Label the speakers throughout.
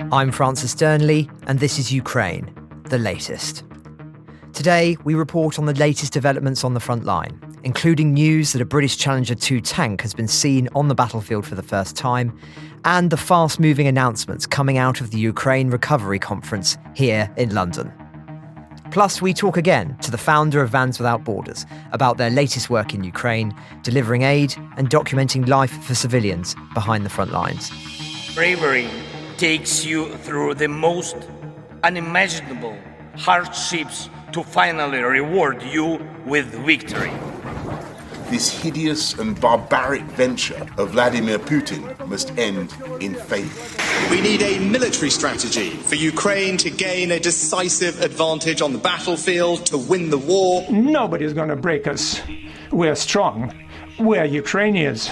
Speaker 1: I'm Francis Durnley, and this is Ukraine, the latest. Today, we report on the latest developments on the front line, including news that a British Challenger 2 tank has been seen on the battlefield for the first time, and the fast-moving announcements coming out of the Ukraine Recovery Conference here in London. Plus, we talk again to the founder of Vans Without Borders about their latest work in Ukraine, delivering aid and documenting life for civilians behind the front lines.
Speaker 2: Bravery takes you through the most unimaginable hardships to finally reward you with victory.
Speaker 3: This hideous and barbaric venture of Vladimir Putin must end in failure.
Speaker 4: We need a military strategy for Ukraine to gain a decisive advantage on the battlefield, to win the war.
Speaker 5: Nobody's going to break us. We're strong. We're Ukrainians.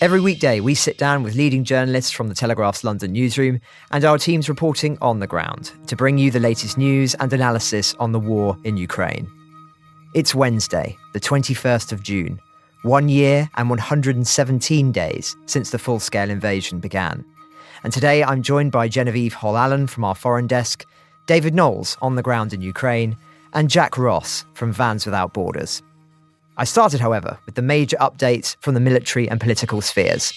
Speaker 1: Every weekday, we sit down with leading journalists from the Telegraph's London newsroom and our teams reporting on the ground to bring you the latest news and analysis on the war in Ukraine. It's Wednesday, the 21st of June, 1 year and 117 days since the full-scale invasion began. And today I'm joined by Genevieve Hall-Allen from our foreign desk, David Knowles on the ground in Ukraine, and Jack Ross from Vans Without Borders. I started, however, with the major updates from the military and political spheres.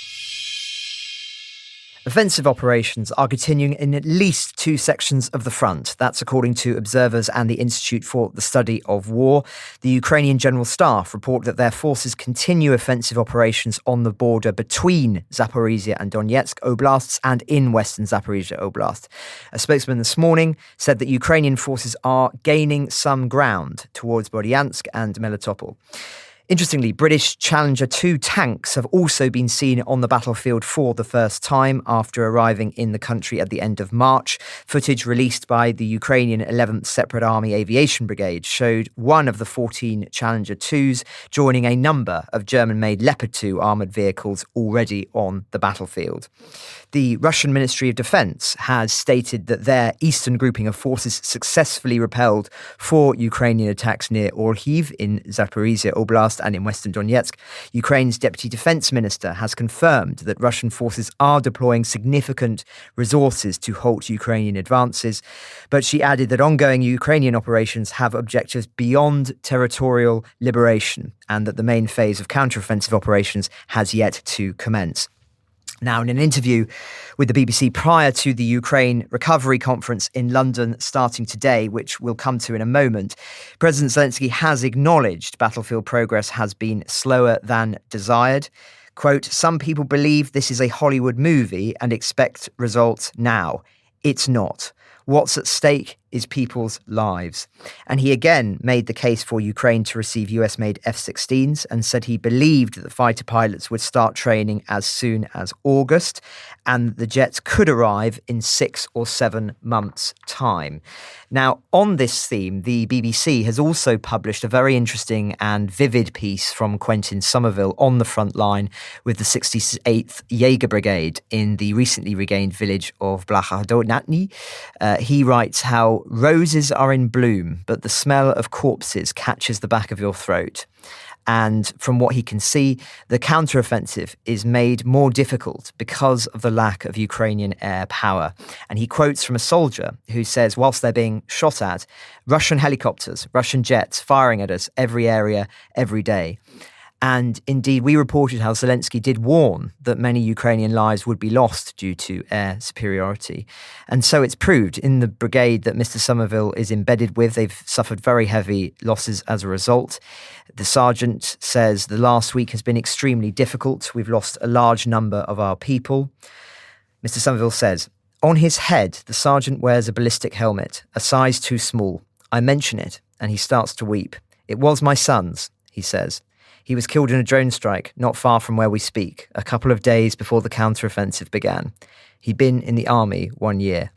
Speaker 1: Offensive operations are continuing in at least two sections of the front. That's according to observers and the Institute for the Study of War. The Ukrainian General Staff report that their forces continue offensive operations on the border between Zaporizhia and Donetsk oblasts and in western Zaporizhia Oblast. A spokesman this morning said that Ukrainian forces are gaining some ground towards Berdyansk and Melitopol. Interestingly, British Challenger 2 tanks have also been seen on the battlefield for the first time after arriving in the country at the end of March. Footage released by the Ukrainian 11th Separate Army Aviation Brigade showed one of the 14 Challenger 2s joining a number of German-made Leopard 2 armoured vehicles already on the battlefield. The Russian Ministry of Defence has stated that their eastern grouping of forces successfully repelled 4 Ukrainian attacks near Orhiv in Zaporizhia Oblast and in western Donetsk. Ukraine's Deputy Defence Minister has confirmed that Russian forces are deploying significant resources to halt Ukrainian advances, but she added that ongoing Ukrainian operations have objectives beyond territorial liberation and that the main phase of counteroffensive operations has yet to commence. Now, in an interview with the BBC prior to the Ukraine Recovery Conference in London starting today, which we'll come to in a moment, President Zelensky has acknowledged battlefield progress has been slower than desired. Quote, "Some people believe this is a Hollywood movie and expect results now. It's not. What's at stake is people's lives." And he again made the case for Ukraine to receive US-made F-16s and said he believed that the fighter pilots would start training as soon as August and the jets could arrive in 6 or 7 months' time. Now, on this theme, the BBC has also published a very interesting and vivid piece from Quentin Somerville on the front line with the 68th Jaeger Brigade in the recently regained village of Blachodonatny. He writes how roses are in bloom, but the smell of corpses catches the back of your throat. And from what he can see, the counteroffensive is made more difficult because of the lack of Ukrainian air power. And he quotes from a soldier who says, whilst they're being shot at, Russian helicopters, Russian jets firing at us every area, every day. And indeed, we reported how Zelensky did warn that many Ukrainian lives would be lost due to air superiority. And so it's proved in the brigade that Mr. Somerville is embedded with. They've suffered very heavy losses as a result. The sergeant says the last week has been extremely difficult. We've lost a large number of our people. Mr. Somerville says, on his head, the sergeant wears a ballistic helmet, a size too small. I mention it, and he starts to weep. It was my son's, he says. He was killed in a drone strike not far from where we speak, a couple of days before the counteroffensive began. He'd been in the army 1 year.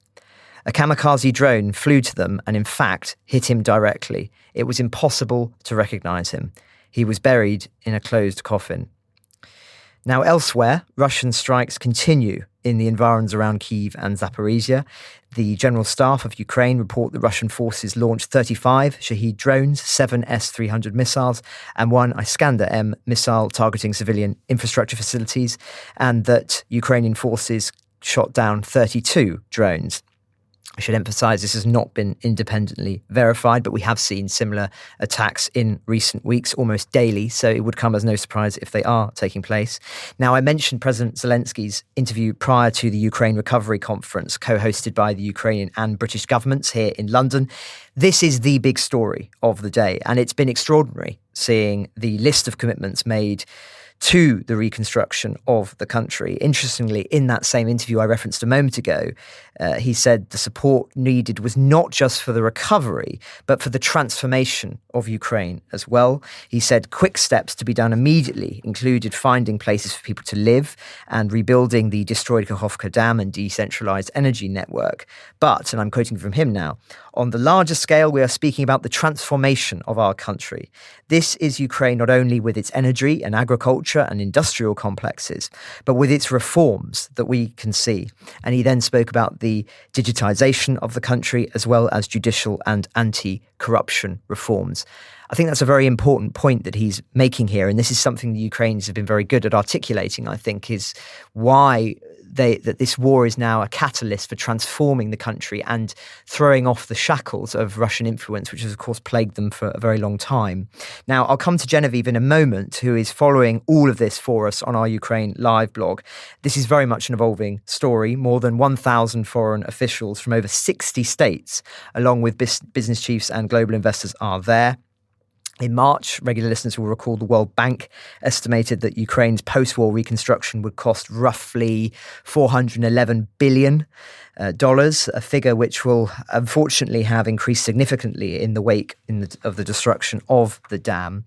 Speaker 1: A kamikaze drone flew to them and, in fact, hit him directly. It was impossible to recognise him. He was buried in a closed coffin. Now, elsewhere, Russian strikes continue in the environs around Kyiv and Zaporizhia. The General Staff of Ukraine report that Russian forces launched 35 Shahed drones, 7 S-300 missiles, and 1 Iskander-M missile targeting civilian infrastructure facilities, and that Ukrainian forces shot down 32 drones. I should emphasize this has not been independently verified, but we have seen similar attacks in recent weeks, almost daily, so it would come as no surprise if they are taking place. Now, I mentioned President Zelensky's interview prior to the Ukraine Recovery Conference, co-hosted by the Ukrainian and British governments here in London. This is the big story of the day, and it's been extraordinary seeing the list of commitments made to the reconstruction of the country. Interestingly, in that same interview I referenced a moment ago, he said the support needed was not just for the recovery, but for the transformation of Ukraine as well. He said quick steps to be done immediately included finding places for people to live and rebuilding the destroyed Kakhovka Dam and decentralized energy network. But, and I'm quoting from him now, on the larger scale, we are speaking about the transformation of our country. This is Ukraine not only with its energy and agriculture and industrial complexes, but with its reforms that we can see. And he then spoke about the digitization of the country as well as judicial and anti-corruption reforms. I think that's a very important point that he's making here. And this is something the Ukrainians have been very good at articulating, I think, is why that this war is now a catalyst for transforming the country and throwing off the shackles of Russian influence, which has, of course, plagued them for a very long time. Now, I'll come to Genevieve in a moment, who is following all of this for us on our Ukraine Live blog. This is very much an evolving story. More than 1,000 foreign officials from over 60 states, along with business chiefs and global investors, are there. In March, regular listeners will recall the World Bank estimated that Ukraine's post-war reconstruction would cost roughly $411 billion, a figure which will unfortunately have increased significantly in the wake of the destruction of the dam.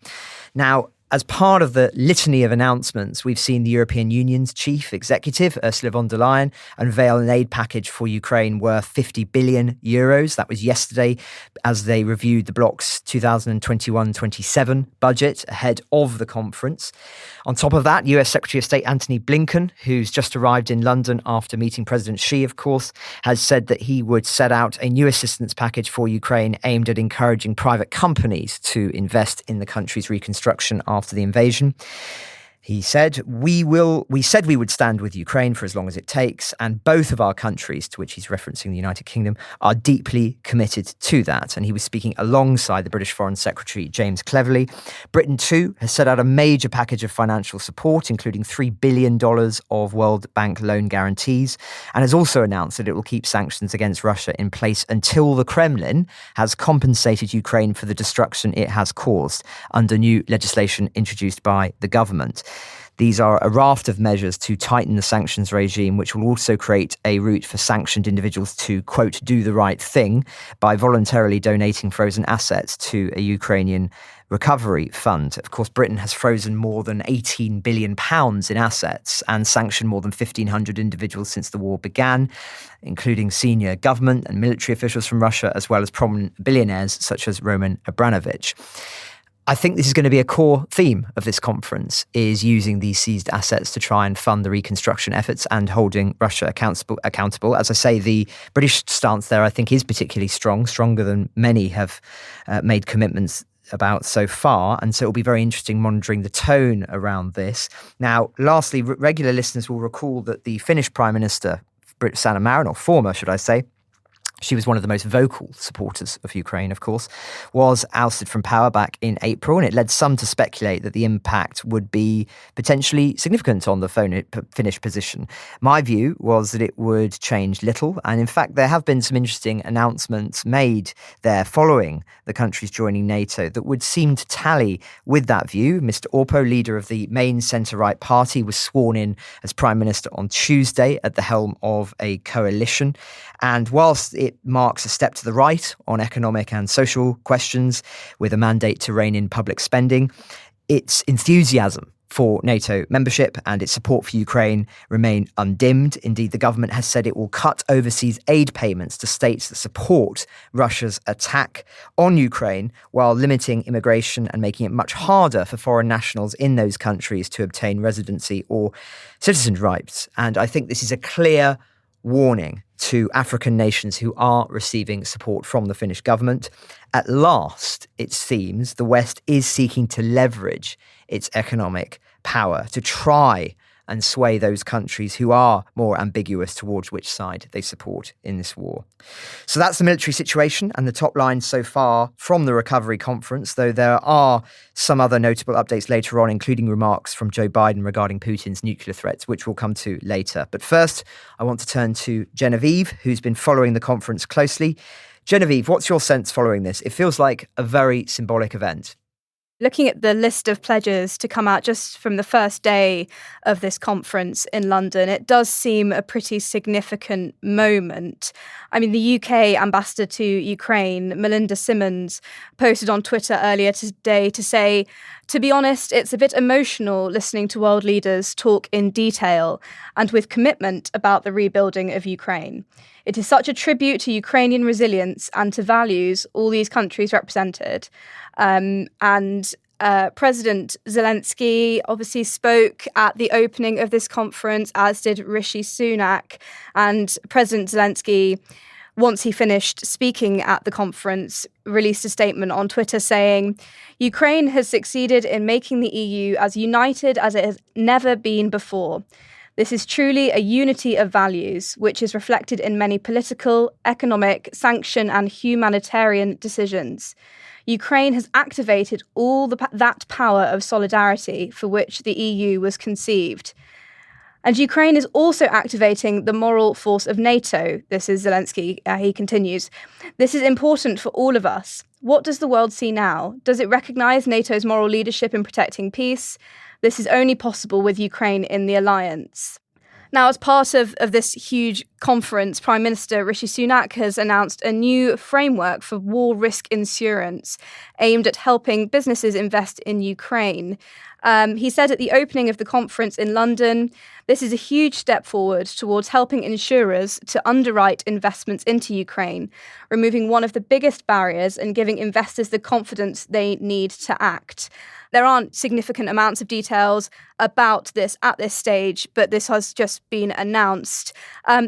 Speaker 1: Now, as part of the litany of announcements, we've seen the European Union's chief executive, Ursula von der Leyen, unveil an aid package for Ukraine worth 50 billion euros. That was yesterday as they reviewed the bloc's 2021-27 budget ahead of the conference. On top of that, US Secretary of State Antony Blinken, who's just arrived in London after meeting President Xi, of course, has said that he would set out a new assistance package for Ukraine aimed at encouraging private companies to invest in the country's reconstruction after the invasion. He said, we said we would stand with Ukraine for as long as it takes, and both of our countries, to which he's referencing the United Kingdom, are deeply committed to that. And he was speaking alongside the British Foreign Secretary, James Cleverly. Britain, too, has set out a major package of financial support, including $3 billion of World Bank loan guarantees, and has also announced that it will keep sanctions against Russia in place until the Kremlin has compensated Ukraine for the destruction it has caused under new legislation introduced by the government. These are a raft of measures to tighten the sanctions regime, which will also create a route for sanctioned individuals to, quote, do the right thing by voluntarily donating frozen assets to a Ukrainian recovery fund. Of course, Britain has frozen more than £18 billion in assets and sanctioned more than 1,500 individuals since the war began, including senior government and military officials from Russia, as well as prominent billionaires such as Roman Abramovich. I think this is going to be a core theme of this conference, is using these seized assets to try and fund the reconstruction efforts and holding Russia accountable. As I say, the British stance there, I think, is particularly strong, stronger than many have made commitments about so far. And so it'll be very interesting monitoring the tone around this. Now, lastly, regular listeners will recall that the Finnish Prime Minister, Sanna Marin, or former, should I say, she was one of the most vocal supporters of Ukraine, of course, was ousted from power back in April, and it led some to speculate that the impact would be potentially significant on the Finnish position. My view was that it would change little, and in fact, there have been some interesting announcements made there following the country's joining NATO that would seem to tally with that view. Mr. Orpo, leader of the main centre-right party, was sworn in as Prime Minister on Tuesday at the helm of a coalition, and whilst it marks a step to the right on economic and social questions with a mandate to rein in public spending, its enthusiasm for NATO membership and its support for Ukraine remain undimmed. Indeed, the government has said it will cut overseas aid payments to states that support Russia's attack on Ukraine, while limiting immigration and making it much harder for foreign nationals in those countries to obtain residency or citizen rights. And I think this is a clear warning to African nations who are receiving support from the Finnish government. At last, it seems, the West is seeking to leverage its economic power to try and sway those countries who are more ambiguous towards which side they support in this war. So that's the military situation and the top line so far from the Recovery Conference, though there are some other notable updates later on, including remarks from Joe Biden regarding Putin's nuclear threats, which we'll come to later. But first, I want to turn to Genevieve, who's been following the conference closely. Genevieve, what's your sense following this? It feels like a very symbolic event.
Speaker 6: Looking at the list of pledges to come out just from the first day of this conference in London, it does seem a pretty significant moment. I mean, the UK ambassador to Ukraine, Melinda Simmons, posted on Twitter earlier today to say, to be honest, it's a bit emotional listening to world leaders talk in detail and with commitment about the rebuilding of Ukraine. It is such a tribute to Ukrainian resilience and to values all these countries represented. President Zelensky obviously spoke at the opening of this conference, as did Rishi Sunak. And President Zelensky, once he finished speaking at the conference, released a statement on Twitter saying, "Ukraine has succeeded in making the EU as united as it has never been before. This is truly a unity of values, which is reflected in many political, economic, sanction and humanitarian decisions. Ukraine has activated all that power of solidarity for which the EU was conceived. And Ukraine is also activating the moral force of NATO." This is Zelensky. He continues, "This is important for all of us. What does the world see now? Does it recognise NATO's moral leadership in protecting peace? This is only possible with Ukraine in the alliance." Now, as part of this huge conference, Prime Minister Rishi Sunak has announced a new framework for war risk insurance aimed at helping businesses invest in Ukraine. He said at the opening of the conference in London, "This is a huge step forward towards helping insurers to underwrite investments into Ukraine, removing one of the biggest barriers and giving investors the confidence they need to act." There aren't significant amounts of details about this at this stage, but this has just been announced.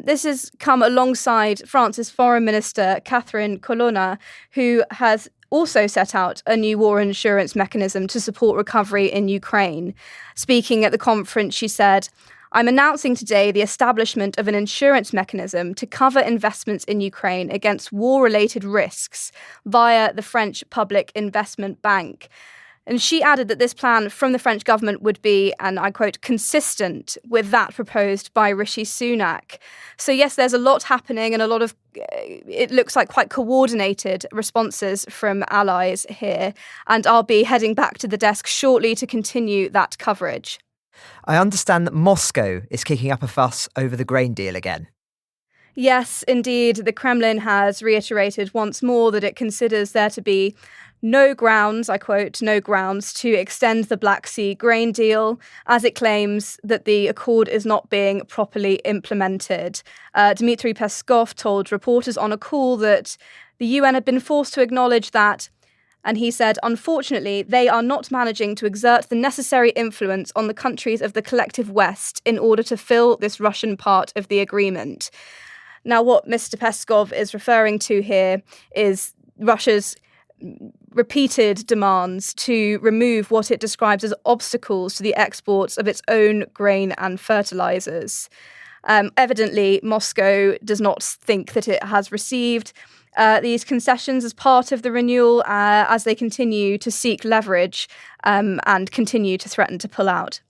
Speaker 6: This has come alongside France's Foreign Minister, Catherine Colonna, who has also set out a new war insurance mechanism to support recovery in Ukraine. Speaking at the conference, she said, "I'm announcing today the establishment of an insurance mechanism to cover investments in Ukraine against war-related risks via the French Public Investment Bank." And she added that this plan from the French government would be, and I quote, "consistent with that proposed by Rishi Sunak." So yes, there's a lot happening and a lot of, it looks like quite coordinated responses from allies here. And I'll be heading back to the desk shortly to continue that coverage.
Speaker 1: I understand that Moscow is kicking up a fuss over the grain deal again.
Speaker 6: Yes, indeed. The Kremlin has reiterated once more that it considers there to be no grounds, I quote, "no grounds to extend the Black Sea grain deal," as it claims that the accord is not being properly implemented. Dmitry Peskov told reporters on a call that the UN had been forced to acknowledge that, and he said, "Unfortunately, they are not managing to exert the necessary influence on the countries of the collective West in order to fill this Russian part of the agreement." Now, what Mr. Peskov is referring to here is Russia's repeated demands to remove what it describes as obstacles to the exports of its own grain and fertilizers. Evidently, Moscow does not think that it has received these concessions as part of the renewal as they continue to seek leverage and continue to threaten to pull out.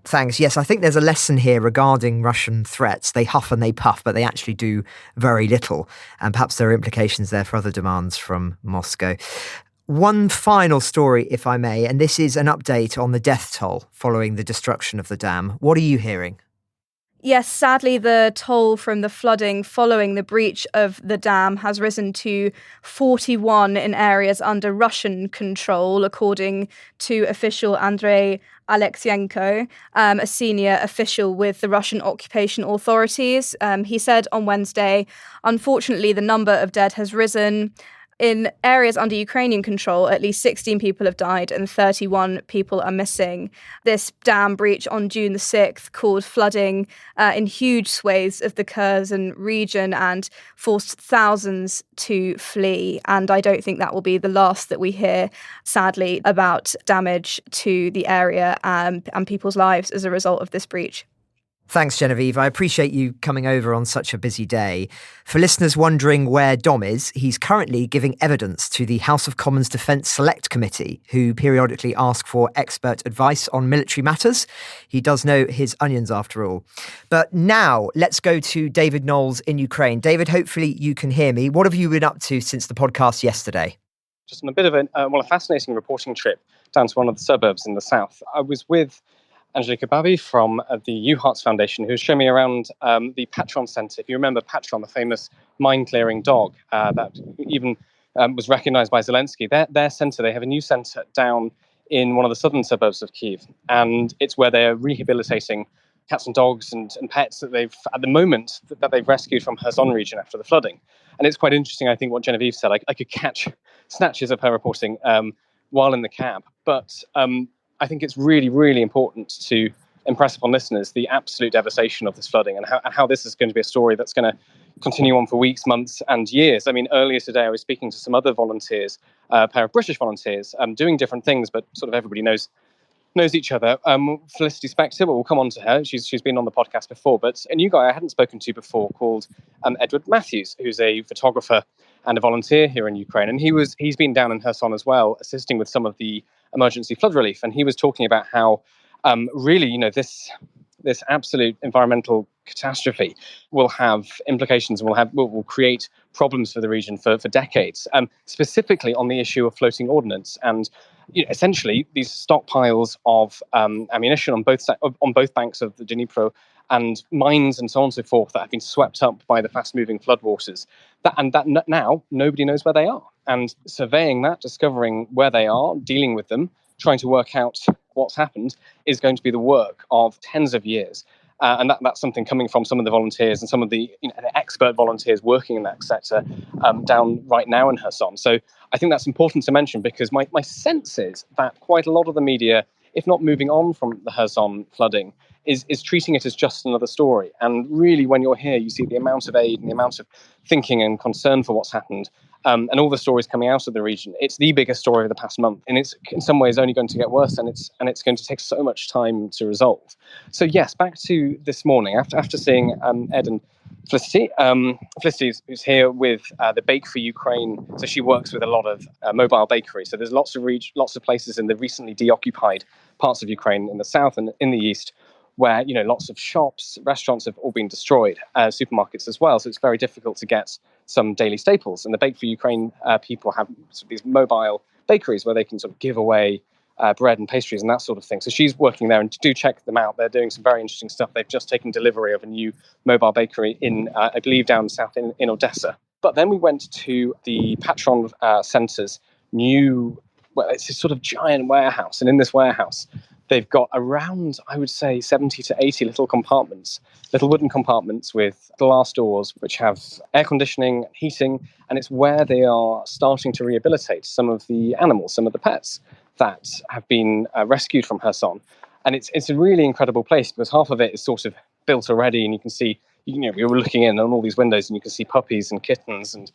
Speaker 1: Thanks. Yes, I think there's a lesson here regarding Russian threats. They huff and they puff, but they actually do very little. And perhaps there are implications there for other demands from Moscow. One final story, if I may, and this is an update on the death toll following the destruction of the dam. What are you hearing?
Speaker 6: Yes, sadly, the toll from the flooding following the breach of the dam has risen to 41 in areas under Russian control, according to official Andrei Alexienko, a senior official with the Russian occupation authorities. He said on Wednesday, "Unfortunately, the number of dead has risen. In areas under Ukrainian control, at least 16 people have died and 31 people are missing. This dam breach on June the 6th caused flooding in huge swathes of the Kherson region and forced thousands to flee. And I don't think that will be the last that we hear, sadly, about damage to the area and people's lives as a result of this breach.
Speaker 1: Thanks, Genevieve. I appreciate you coming over on such a busy day. For listeners wondering where Dom is, he's currently giving evidence to the House of Commons Defence Select Committee, who periodically ask for expert advice on military matters. He does know his onions, after all. But now, let's go to David Knowles in Ukraine. David, hopefully you can hear me. What have you been up to since the podcast yesterday?
Speaker 7: Just on a bit of a fascinating reporting trip down to one of the suburbs in the south. I was with Angelica Babi from the U-Hearts Foundation, who showed me around the Patron Centre. If you remember Patron, the famous mine-clearing dog that even was recognised by Zelensky, their centre, they have a new centre down in one of the southern suburbs of Kyiv, and it's where they're rehabilitating cats and dogs and pets that they've, at the moment, that they've rescued from Kherson region after the flooding. And it's quite interesting, I think, what Genevieve said. I could catch snatches of her reporting while in the cab, but I think it's really, really important to impress upon listeners the absolute devastation of this flooding and how this is going to be a story that's going to continue on for weeks, months and years. I mean, earlier today I was speaking to some other volunteers, a pair of British volunteers, doing different things, but sort of everybody knows each other. Felicity Spector, we'll come on to her. She's been on the podcast before, but a new guy I hadn't spoken to before called Edward Matthews, who's a photographer and a volunteer here in Ukraine. And he's been down in Kherson as well, assisting with some of the emergency flood relief. And he was talking about how really, this absolute environmental catastrophe will have implications, will create problems for the region for decades, specifically on the issue of floating ordnance. And essentially, these stockpiles of ammunition on both banks of the Dnipro and mines and so on and so forth that have been swept up by the fast-moving floodwaters. That now nobody knows where they are. And surveying that, discovering where they are, dealing with them, trying to work out what's happened is going to be the work of tens of years. And that's something coming from some of the volunteers and some of the expert volunteers working in that sector down right now in Kherson. So I think that's important to mention because my sense is that quite a lot of the media, if not moving on from the Kherson flooding, is treating it as just another story. And really, when you're here, you see the amount of aid and the amount of thinking and concern for what's happened. And all the stories coming out of the region. It's the biggest story of the past month, and it's in some ways only going to get worse, and it's going to take so much time to resolve. So yes, back to this morning after seeing Ed and Felicity. Felicity is here with the Bake for Ukraine. So she works with a lot of mobile bakeries. So there's lots of places in the recently deoccupied parts of Ukraine in the south and in the east, where lots of shops, restaurants have all been destroyed, supermarkets as well. So it's very difficult to get some daily staples. And the Bake for Ukraine people have sort of these mobile bakeries where they can sort of give away bread and pastries and that sort of thing. So she's working there, and do check them out. They're doing some very interesting stuff. They've just taken delivery of a new mobile bakery in, I believe, down south in Odessa. But then we went to the Patron Centre's new, it's a sort of giant warehouse. And in this warehouse, they've got around, I would say, 70 to 80 little compartments, little wooden compartments with glass doors, which have air conditioning, heating, and it's where they are starting to rehabilitate some of the animals, some of the pets that have been rescued from Kherson. And it's a really incredible place because half of it is sort of built already, and you can see, we were looking in on all these windows, and you can see puppies and kittens and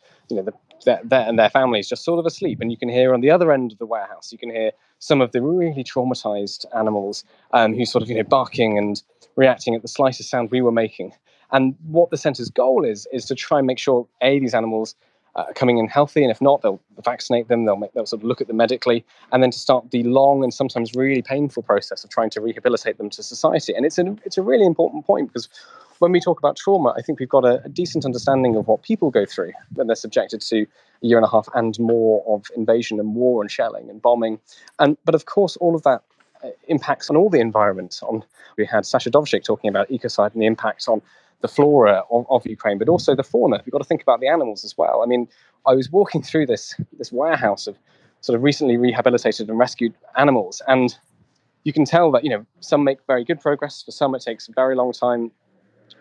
Speaker 7: their families just sort of asleep. And you can hear on the other end of the warehouse, you can hear some of the really traumatized animals who sort of barking and reacting at the slightest sound we were making. And what the centre's goal is to try and make sure these animals are coming in healthy, and if not, they'll vaccinate them. They'll sort of look at them medically, and then to start the long and sometimes really painful process of trying to rehabilitate them to society. And it's a really important point because when we talk about trauma, I think we've got a decent understanding of what people go through when they're subjected to a year and a half and more of invasion and war and shelling and bombing. But of course, all of that impacts on all the environment. We had Sasha Dovchik talking about ecocide and the impacts on the flora of Ukraine, but also the fauna. We've got to think about the animals as well. I mean, I was walking through this warehouse of sort of recently rehabilitated and rescued animals, and you can tell that some make very good progress. For some, it takes a very long time.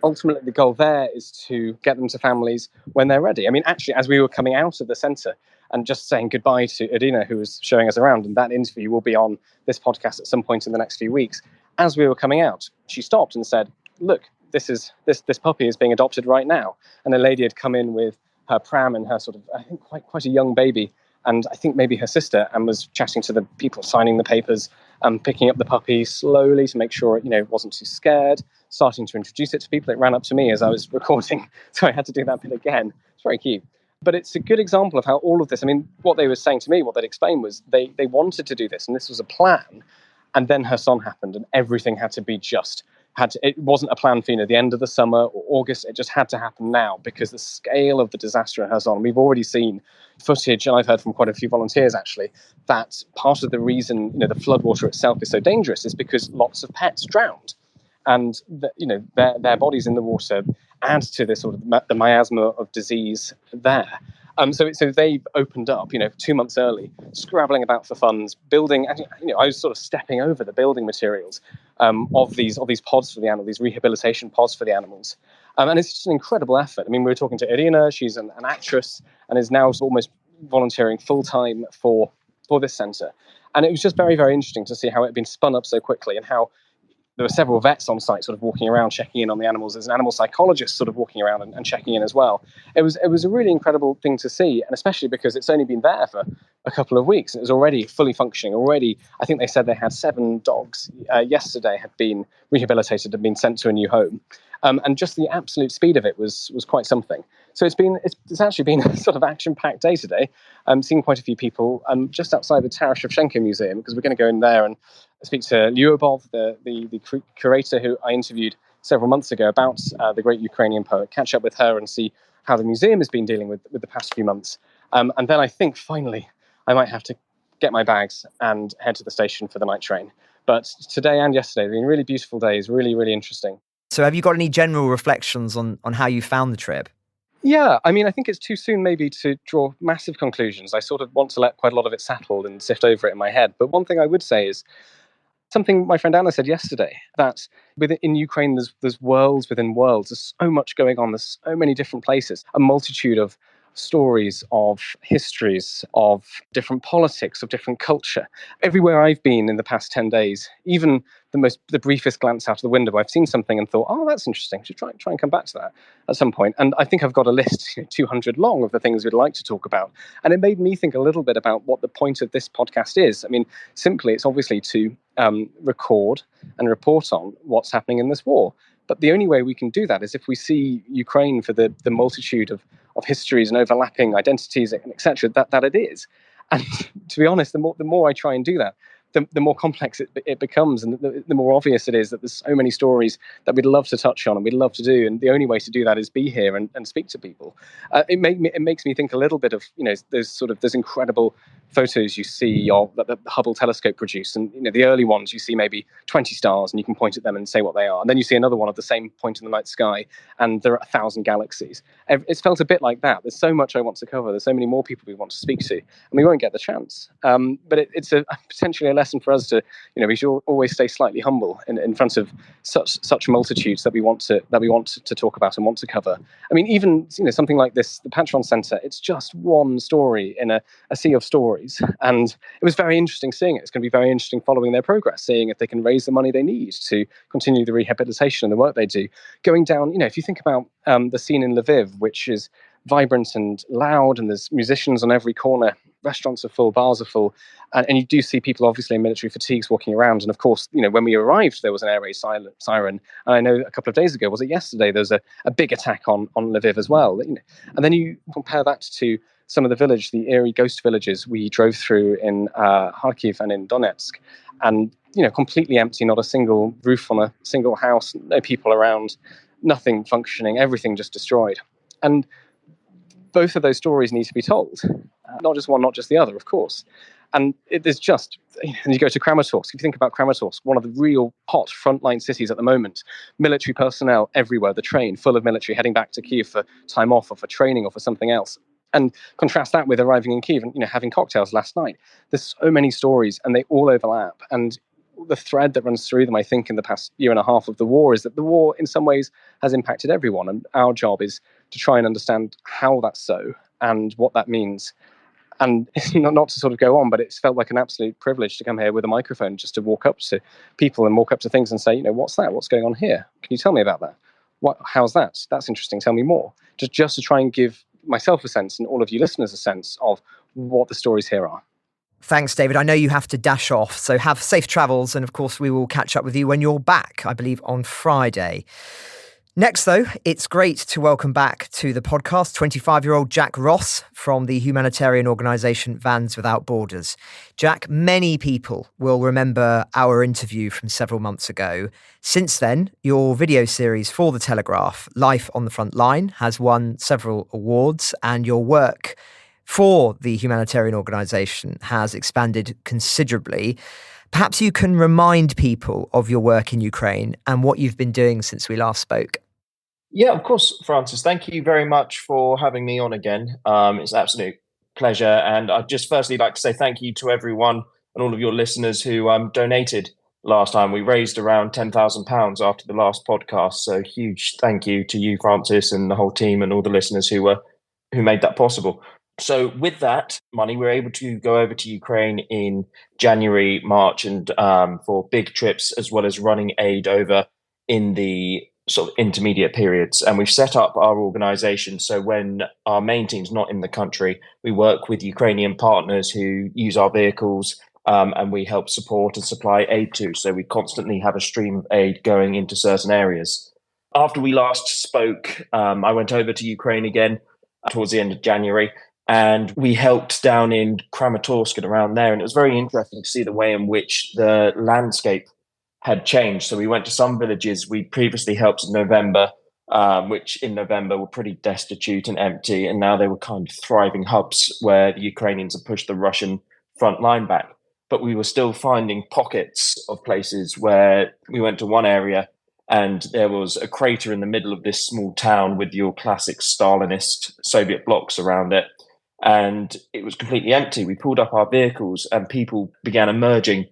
Speaker 7: ultimately the goal there is to get them to families when they're ready. I mean, actually, as we were coming out of the centre and just saying goodbye to Irina, who was showing us around, and that interview will be on this podcast at some point in the next few weeks, as we were coming out, she stopped and said, look, this puppy is being adopted right now. And a lady had come in with her pram and her sort of, I think, quite a young baby, and I think maybe her sister, and was chatting to the people signing the papers, picking up the puppy slowly to make sure it wasn't too scared, starting to introduce it to people. It ran up to me as I was recording, so I had to do that bit again. It's very cute. But it's a good example of how all of this, I mean, what they were saying to me, what they'd explained was they wanted to do this, and this was a plan, and then her son happened, and everything had to be it wasn't a plan for the end of the summer or August. It just had to happen now because the scale of the disaster in her son. We've already seen footage, and I've heard from quite a few volunteers actually, that part of the reason the floodwater itself is so dangerous is because lots of pets drowned, and their bodies in the water add to this sort of the miasma of disease there. So they've opened up, 2 months early, scrabbling about for funds, building. I was sort of stepping over the building materials of these pods for the animals, these rehabilitation pods for the animals, and it's just an incredible effort. I mean, we were talking to Irina; she's an actress and is now almost volunteering full time for this centre, and it was just very, very interesting to see how it had been spun up so quickly and how there were several vets on site sort of walking around, checking in on the animals. There's an animal psychologist sort of walking around and checking in as well. It was a really incredible thing to see, and especially because it's only been there for a couple of weeks. It was already fully functioning. Already, I think they said they had 7 dogs yesterday had been rehabilitated and been sent to a new home. And just the absolute speed of it was quite something. So it's actually been a sort of action-packed day today. I'm seeing quite a few people just outside the Taras Shevchenko Museum, because we're going to go in there and speak to Lyubov, the curator who I interviewed several months ago about the great Ukrainian poet, catch up with her and see how the museum has been dealing with the past few months. And then I think finally I might have to get my bags and head to the station for the night train. But today and yesterday have been really beautiful days, really, really interesting.
Speaker 1: So have you got any general reflections on how you found the trip?
Speaker 7: Yeah, I mean, I think it's too soon maybe to draw massive conclusions. I sort of want to let quite a lot of it settle and sift over it in my head. But one thing I would say is something my friend Anna said yesterday, that in Ukraine there's worlds within worlds. There's so much going on. There's so many different places, a multitude of stories, of histories, of different politics, of different culture. Everywhere I've been in the past 10 days, even the briefest glance out of the window, I've seen something and thought, oh, that's interesting. I should try and come back to that at some point. And I think I've got a list, 200 long, of the things we'd like to talk about. And it made me think a little bit about what the point of this podcast is. I mean, simply, it's obviously to record and report on what's happening in this war. But the only way we can do that is if we see Ukraine for the multitude of histories and overlapping identities, etc., that it is. And to be honest, the more I try and do that, the more complex it becomes, and the more obvious it is that there's so many stories that we'd love to touch on and we'd love to do. And the only way to do that is be here and speak to people. It makes me think a little bit of, those incredible photos you see that the Hubble telescope produced. And, the early ones, you see maybe 20 stars and you can point at them and say what they are. And then you see another one of the same point in the night sky and there are 1,000 galaxies. It's felt a bit like that. There's so much I want to cover. There's so many more people we want to speak to, and we won't get the chance. But it's potentially a lesson for us to, we should always stay slightly humble in front of such multitudes that we want to talk about and want to cover. I mean, even something like this, the Patron Centre, it's just one story in a sea of stories, and it was very interesting seeing it. It's going to be very interesting following their progress, seeing if they can raise the money they need to continue the rehabilitation and the work they do. Going down, if you think about the scene in Lviv, which is vibrant and loud, and there's musicians on every corner. Restaurants are full, bars are full, and you do see people obviously in military fatigues walking around. And of course, when we arrived, there was an air raid siren. And I know a couple of days ago, was it yesterday, there was a big attack on Lviv as well. And then you compare that to some of the eerie ghost villages we drove through in Kharkiv and in Donetsk, and completely empty, not a single roof on a single house, no people around, nothing functioning, everything just destroyed. And both of those stories need to be told. Not just one, not just the other, of course. And there's just, and you go to Kramatorsk, if you think about Kramatorsk, one of the real hot frontline cities at the moment, military personnel everywhere, the train full of military heading back to Kyiv for time off or for training or for something else. And contrast that with arriving in Kyiv and having cocktails last night. There's so many stories and they all overlap. And the thread that runs through them, I think, in the past year and a half of the war is that the war, in some ways, has impacted everyone. And our job is to try and understand how that's so and what that means. And not to sort of go on, but it's felt like an absolute privilege to come here with a microphone, just to walk up to people and walk up to things and say, what's that? What's going on here? Can you tell me about that? How's that? That's interesting. Tell me more. Just to try and give myself a sense and all of you listeners a sense of what the stories here are.
Speaker 1: Thanks, David. I know you have to dash off, so have safe travels. And of course, we will catch up with you when you're back, I believe, on Friday. Next, though, it's great to welcome back to the podcast 25-year-old Jack Ross from the humanitarian organisation Vans Without Borders. Jack, many people will remember our interview from several months ago. Since then, your video series for the Telegraph, Life on the Frontline, has won several awards, and your work for the humanitarian organisation has expanded considerably. Perhaps you can remind people of your work in Ukraine and what you've been doing since we last spoke.
Speaker 8: Yeah, of course, Francis. Thank you very much for having me on again. It's an absolute pleasure. And I'd just firstly like to say thank you to everyone and all of your listeners who donated last time. We raised around £10,000 after the last podcast. So huge thank you to you, Francis, and the whole team and all the listeners who made that possible. So with that money, we were able to go over to Ukraine in January, March, and for big trips, as well as running aid over in the sort of intermediate periods. And we've set up our organization so when our main team's not in the country, we work with Ukrainian partners who use our vehicles and we help support and supply aid to. So we constantly have a stream of aid going into certain areas. After we last spoke, I went over to Ukraine again towards the end of January. And we helped down in Kramatorsk and around there. And it was very interesting to see the way in which the landscape had changed. So we went to some villages we previously helped in November, which in November were pretty destitute and empty. And now they were kind of thriving hubs where the Ukrainians had pushed the Russian front line back. But we were still finding pockets of places where we went to one area and there was a crater in the middle of this small town with your classic Stalinist Soviet blocks around it. And it was completely empty. We pulled up our vehicles and people began emerging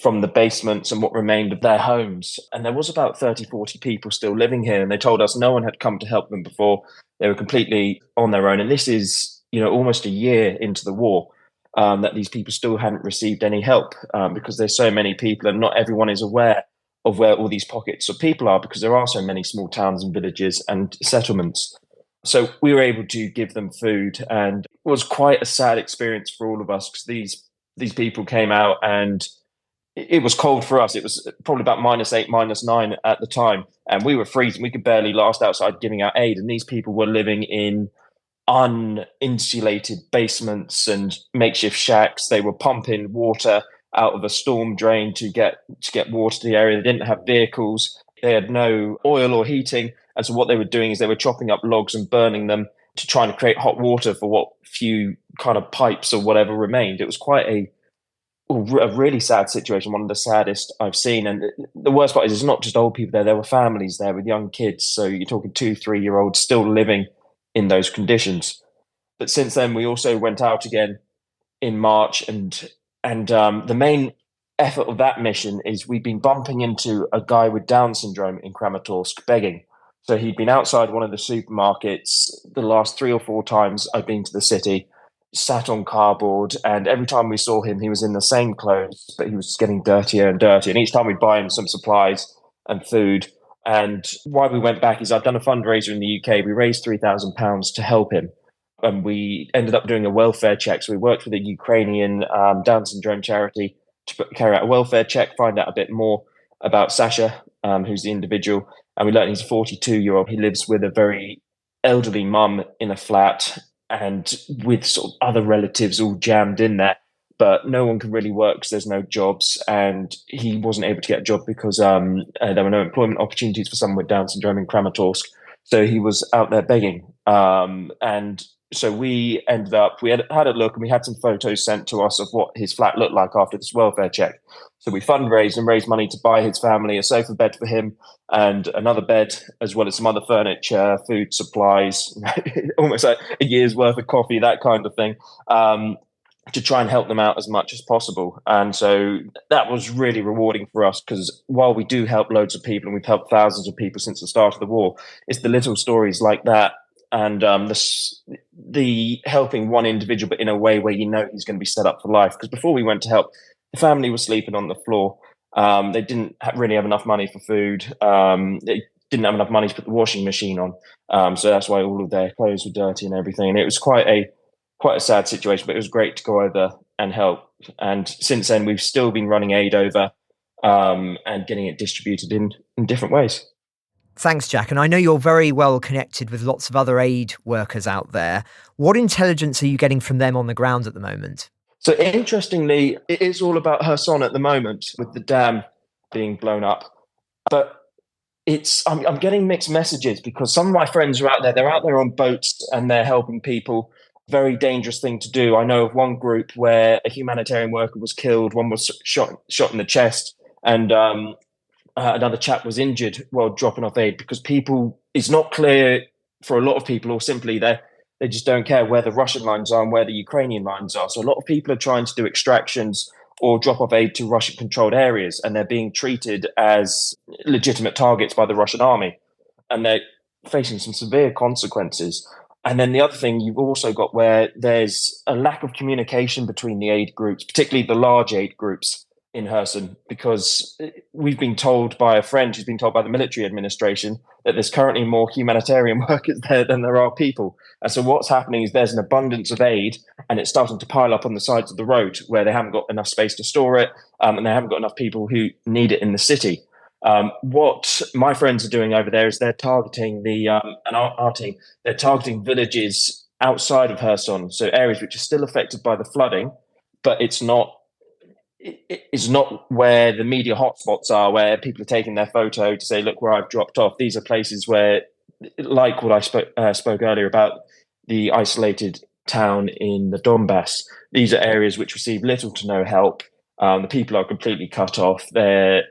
Speaker 8: from the basements and what remained of their homes. And there was about 30, 40 people still living here. And they told us no one had come to help them before. They were completely on their own. And this is, almost a year into the war, that these people still hadn't received any help because there's so many people and not everyone is aware of where all these pockets of people are because there are so many small towns and villages and settlements. So we were able to give them food, and it was quite a sad experience for all of us because these people came out and it was cold for us. It was probably about -8, -9 at the time, and we were freezing. We could barely last outside giving out aid, and these people were living in uninsulated basements and makeshift shacks. They were pumping water out of a storm drain to get water to the area. They didn't have vehicles. They had no oil or heating. And so what they were doing is they were chopping up logs and burning them to try and create hot water for what few kind of pipes or whatever remained. It was quite a really sad situation, one of the saddest I've seen. And the worst part is it's not just old people there. There were families there with young kids. So you're talking 2-3-year-olds still living in those conditions. But since then, we also went out again in March. And the main effort of that mission is we've been bumping into a guy with Down syndrome in Kramatorsk begging. So he'd been outside one of the supermarkets the last 3 or 4 times I've been to the city, sat on cardboard, and every time we saw him, he was in the same clothes, but he was getting dirtier and dirtier. And each time we'd buy him some supplies and food. And why we went back is I've done a fundraiser in the UK. We raised £3,000 to help him. And we ended up doing a welfare check. So we worked with a Ukrainian Down syndrome charity to carry out a welfare check, find out a bit more about Sasha, who's the individual. And we learned he's a 42-year-old. He lives with a very elderly mum in a flat and with sort of other relatives all jammed in there. But no one can really work because there's no jobs. And he wasn't able to get a job because there were no employment opportunities for someone with Down syndrome in Kramatorsk. So he was out there begging. And so we ended up, we had a look and we had some photos sent to us of what his flat looked like after this welfare check. So we fundraised and raised money to buy his family a sofa bed for him and another bed, as well as some other furniture, food supplies, almost like a year's worth of coffee, that kind of thing. to try and help them out as much as possible. And so that was really rewarding for us, because while we do help loads of people, and we've helped thousands of people since the start of the war, it's the little stories like that, and the helping one individual, but in a way where you know he's going to be set up for life. Because before we went to help, the family was sleeping on the floor. They didn't really have enough money for food. They didn't have enough money to put the washing machine on. So that's why all of their clothes were dirty and everything. And it was quite a sad situation, but it was great to go over and help. And since then, we've still been running aid over and getting it distributed in different ways.
Speaker 1: Thanks, Jack. And I know you're very well connected with lots of other aid workers out there. What intelligence are you getting from them on the ground at the moment?
Speaker 8: So interestingly, it is all about Kherson at the moment, with the dam being blown up. But I'm getting mixed messages, because some of my friends are out there. They're out there on boats and they're helping people. Very dangerous thing to do. I know of one group where a humanitarian worker was killed. One was shot in the chest, and another chap was injured while dropping off aid, because it's not clear for a lot of people, or simply they just don't care where the Russian lines are and where the Ukrainian lines are. So a lot of people are trying to do extractions or drop off aid to Russian-controlled areas, and they're being treated as legitimate targets by the Russian army, and they're facing some severe consequences. And then the other thing you've also got, where there's a lack of communication between the aid groups, particularly the large aid groups in Kherson, because we've been told by a friend who's been told by the military administration that there's currently more humanitarian workers there than there are people. And so what's happening is there's an abundance of aid, and it's starting to pile up on the sides of the road where they haven't got enough space to store it, and they haven't got enough people who need it in the city. What my friends are doing over there is they're targeting our team, they're targeting villages outside of Kherson, so areas which are still affected by the flooding, but it's not where the media hotspots are, where people are taking their photo to say, look where I've dropped off. These are places where, like what I spoke earlier about, the isolated town in the Donbass, these are areas which receive little to no help. The people are completely cut off. They're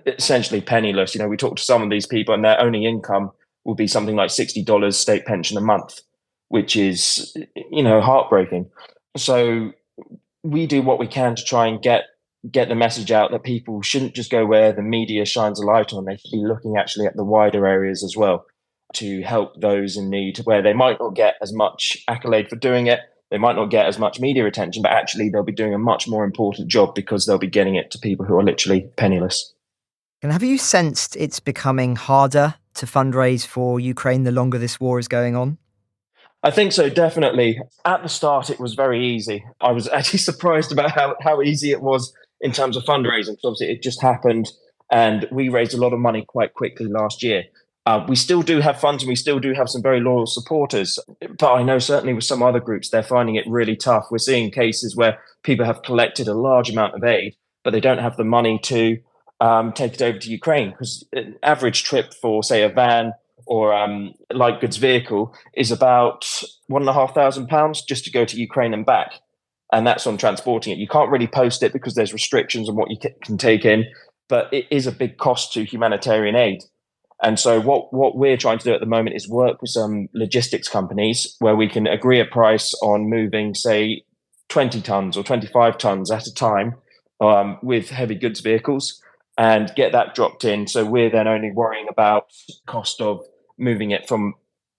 Speaker 8: essentially penniless. We talk to some of these people, and their only income will be something like $60 state pension a month, which is, heartbreaking. So we do what we can to try and get the message out that people shouldn't just go where the media shines a light on. They should be looking actually at the wider areas as well, to help those in need, where they might not get as much accolade for doing it. They might not get as much media attention, but actually they'll be doing a much more important job, because they'll be getting it to people who are literally penniless.
Speaker 1: And have you sensed it's becoming harder to fundraise for Ukraine the longer this war is going on?
Speaker 8: I think so, definitely. At the start, it was very easy. I was actually surprised about how easy it was in terms of fundraising, because obviously it just happened, and we raised a lot of money quite quickly last year. We still do have funds, and we still do have some very loyal supporters, but I know certainly with some other groups, they're finding it really tough. We're seeing cases where people have collected a large amount of aid, but they don't have the money to take it over to Ukraine, because an average trip for, say, a van or light goods vehicle is about £1,500 just to go to Ukraine and back. And that's on transporting it. You can't really post it because there's restrictions on what you can take in, but it is a big cost to humanitarian aid. And so what we're trying to do at the moment is work with some logistics companies where we can agree a price on moving, say, 20 tons or 25 tons at a time with heavy goods vehicles, and get that dropped in. So we're then only worrying about cost of moving it from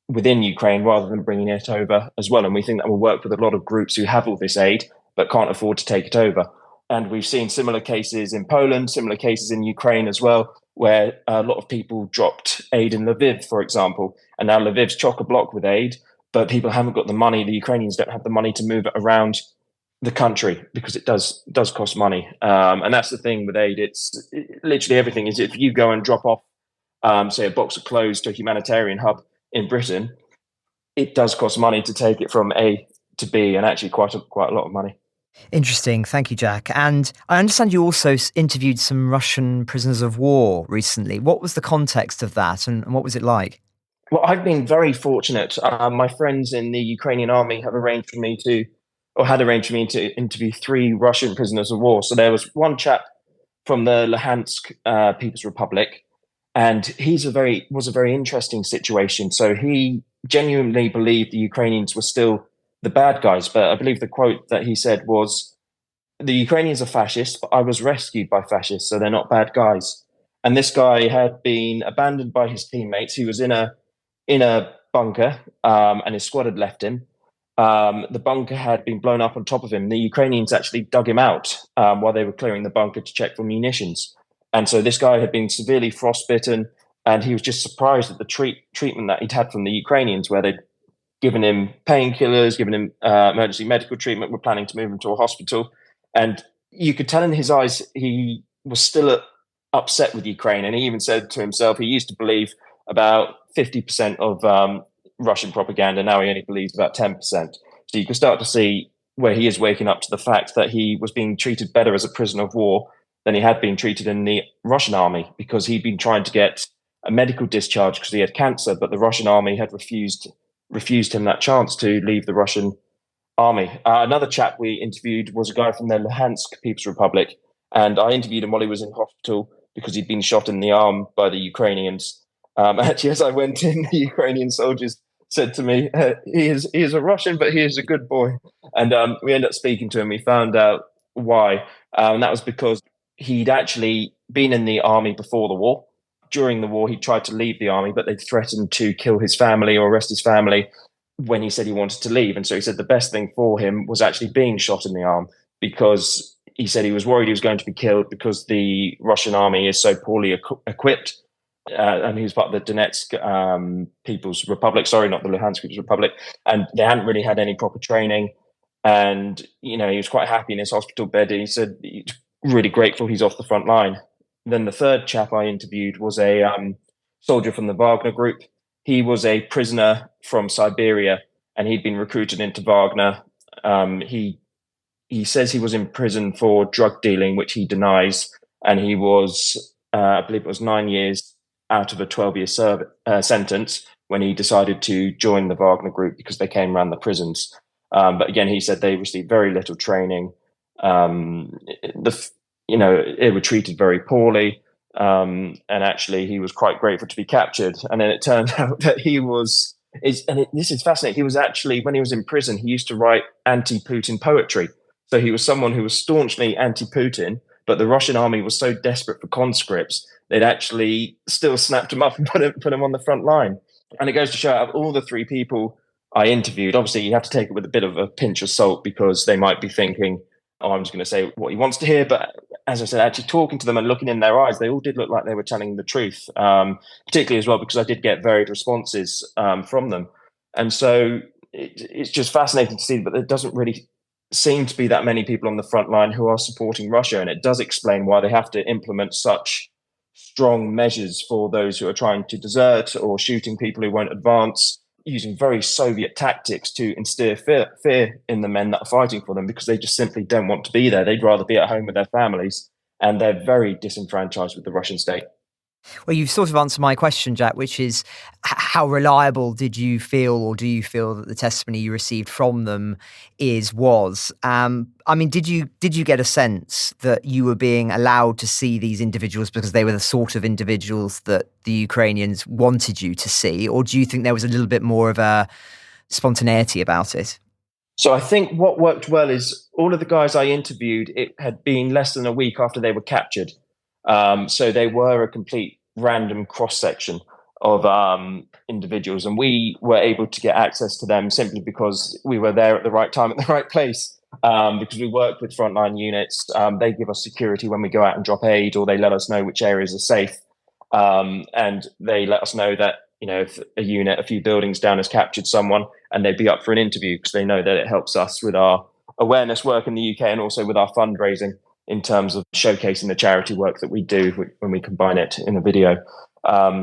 Speaker 8: within Ukraine rather than bringing it over as well. And we think that will work with a lot of groups who have all this aid but can't afford to take it over. And we've seen similar cases in Poland, similar cases in Ukraine as well, where a lot of people dropped aid in Lviv, for example. And now Lviv's chock-a-block with aid, but people haven't got the money. The Ukrainians don't have the money to move it around the country, because it does cost money. And that's the thing with aid. Literally everything is, if you go and drop off, say, a box of clothes to a humanitarian hub in Britain, it does cost money to take it from A to B, and actually quite a lot of money.
Speaker 1: Interesting. Thank you, Jack. And I understand you also interviewed some Russian prisoners of war recently. What was the context of that, and what was it like?
Speaker 8: Well, I've been very fortunate. My friends in the Ukrainian army had arranged for me to interview 3 Russian prisoners of war. So there was one chap from the Luhansk People's Republic, and was a very interesting situation. So he genuinely believed the Ukrainians were still the bad guys. But I believe the quote that he said was, "The Ukrainians are fascists, but I was rescued by fascists, so they're not bad guys." And this guy had been abandoned by his teammates. He was in a bunker, and his squad had left him. The bunker had been blown up on top of him. The Ukrainians actually dug him out while they were clearing the bunker to check for munitions. And so this guy had been severely frostbitten, and he was just surprised at the treatment that he'd had from the Ukrainians, where they'd given him painkillers, given him emergency medical treatment, were planning to move him to a hospital. And you could tell in his eyes he was still upset with Ukraine. And he even said to himself he used to believe about 50% of Russian propaganda. Now he only believes about 10%. So you can start to see where he is waking up to the fact that he was being treated better as a prisoner of war than he had been treated in the Russian army, because he'd been trying to get a medical discharge because he had cancer, but the Russian army had refused him that chance to leave the Russian army. Another chap we interviewed was a guy from the Luhansk People's Republic, and I interviewed him while he was in hospital because he'd been shot in the arm by the Ukrainians. Actually, as I went in, the Ukrainian soldiers said to me, he is a Russian, but he is a good boy. And we ended up speaking to him. We found out why. And that was because he'd actually been in the army before the war. During the war, he tried to leave the army, but they threatened to kill his family or arrest his family when he said he wanted to leave. And so he said the best thing for him was actually being shot in the arm, because he said he was worried he was going to be killed because the Russian army is so poorly equipped. And he was part of the Donetsk People's Republic, sorry, not the Luhansk People's Republic, and they hadn't really had any proper training. And, he was quite happy in his hospital bed. And he said he's really grateful he's off the front line. Then the third chap I interviewed was a soldier from the Wagner group. He was a prisoner from Siberia, and he'd been recruited into Wagner. He says he was in prison for drug dealing, which he denies, and he was, I believe it was 9 years out of a 12-year sentence when he decided to join the Wagner group because they came around the prisons. But again, he said they received very little training. They were treated very poorly. And actually, he was quite grateful to be captured. And then it turned out that this is fascinating. He was actually, when he was in prison, he used to write anti-Putin poetry. So he was someone who was staunchly anti-Putin, but the Russian army was so desperate for conscripts, they'd actually still snapped him up and put him on the front line. And it goes to show, out of all the three people I interviewed, obviously you have to take it with a bit of a pinch of salt, because they might be thinking, oh, I'm just going to say what he wants to hear. But as I said, actually talking to them and looking in their eyes, they all did look like they were telling the truth, particularly as well because I did get varied responses from them. And so it's just fascinating to see, but there doesn't really seem to be that many people on the front line who are supporting Russia. And it does explain why they have to implement such strong measures for those who are trying to desert or shooting people who won't advance, using very Soviet tactics to instill fear in the men that are fighting for them, because they just simply don't want to be there. They'd rather be at home with their families, and they're very disenfranchised with the Russian state.
Speaker 1: Well, you've sort of answered my question, Jack, which is how reliable did you feel, or do you feel that the testimony you received from them was? Did you get a sense that you were being allowed to see these individuals because they were the sort of individuals that the Ukrainians wanted you to see, or do you think there was a little bit more of a spontaneity about it?
Speaker 8: So I think what worked well is all of the guys I interviewed, it had been less than a week after they were captured. So they were a complete random cross-section of individuals, and we were able to get access to them simply because we were there at the right time at the right place, because we work with Frontline units. They give us security when we go out and drop aid, or they let us know which areas are safe, and they let us know that if a unit a few buildings down has captured someone, and they'd be up for an interview, because they know that it helps us with our awareness work in the UK and also with our fundraising, in terms of showcasing the charity work that we do when we combine it in a video.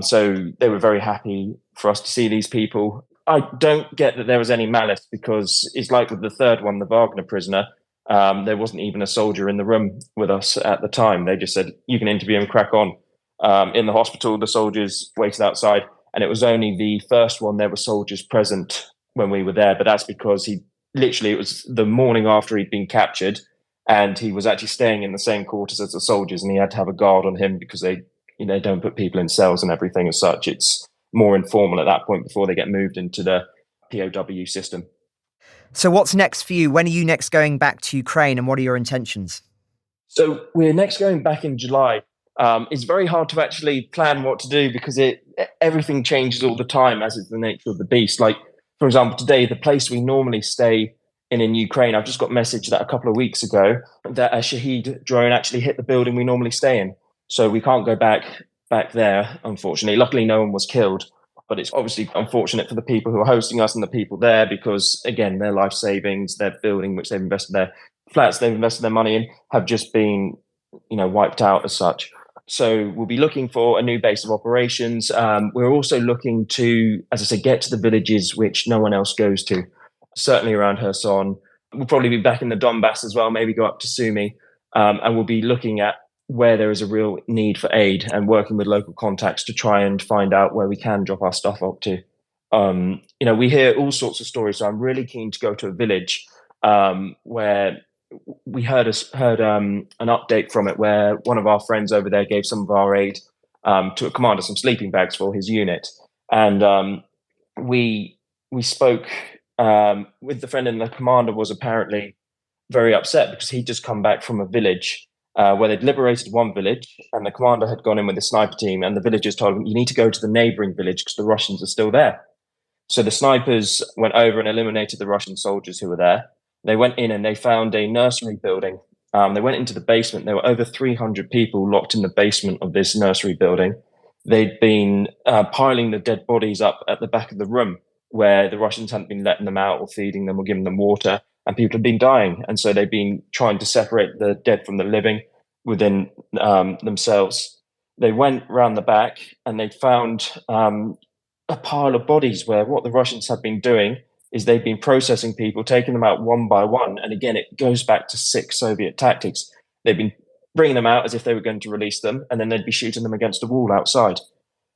Speaker 8: So they were very happy for us to see these people. I don't get that there was any malice, because it's like with the third one, the Wagner prisoner, there wasn't even a soldier in the room with us at the time. They just said, you can interview and crack on. In the hospital, the soldiers waited outside, and it was only the first one there were soldiers present when we were there. But that's because it was the morning after he'd been captured, and he was actually staying in the same quarters as the soldiers, and he had to have a guard on him because they don't put people in cells and everything as such. It's more informal at that point before they get moved into the POW system.
Speaker 1: So what's next for you? When are you next going back to Ukraine, and what are your intentions?
Speaker 8: So we're next going back in July. It's very hard to actually plan what to do because everything changes all the time, as is the nature of the beast. Like, for example, today, the place we normally stay in Ukraine, I've just got a message that a couple of weeks ago that a Shahed drone actually hit the building we normally stay in. So we can't go back there, unfortunately. Luckily, no one was killed. But it's obviously unfortunate for the people who are hosting us and the people there because, again, their life savings, their building, which they've invested their flats, they've invested their money in, have just been, wiped out as such. So we'll be looking for a new base of operations. We're also looking to, as I say, get to the villages which no one else goes to, certainly around Kherson. We'll probably be back in the Donbass as well, maybe go up to Sumy, and we'll be looking at where there is a real need for aid and working with local contacts to try and find out where we can drop our stuff up to. We hear all sorts of stories, so I'm really keen to go to a village where we heard an update from it where one of our friends over there gave some of our aid to a commander, some sleeping bags for his unit. And we spoke with the friend, and the commander was apparently very upset because he'd just come back from a village where they'd liberated one village, and the commander had gone in with a sniper team, and the villagers told him, you need to go to the neighboring village because the Russians are still there. So the snipers went over and eliminated the Russian soldiers who were there. They went in and they found a nursery building. They went into the basement. There were over 300 people locked in the basement of this nursery building. They'd been piling the dead bodies up at the back of the room where the Russians hadn't been letting them out or feeding them or giving them water, and people had been dying. And so they'd been trying to separate the dead from the living within themselves. They went round the back and they found a pile of bodies where what the Russians had been doing is they've been processing people, taking them out one by one. And again, it goes back to sick Soviet tactics. They've been bringing them out as if they were going to release them, and then they'd be shooting them against a wall outside.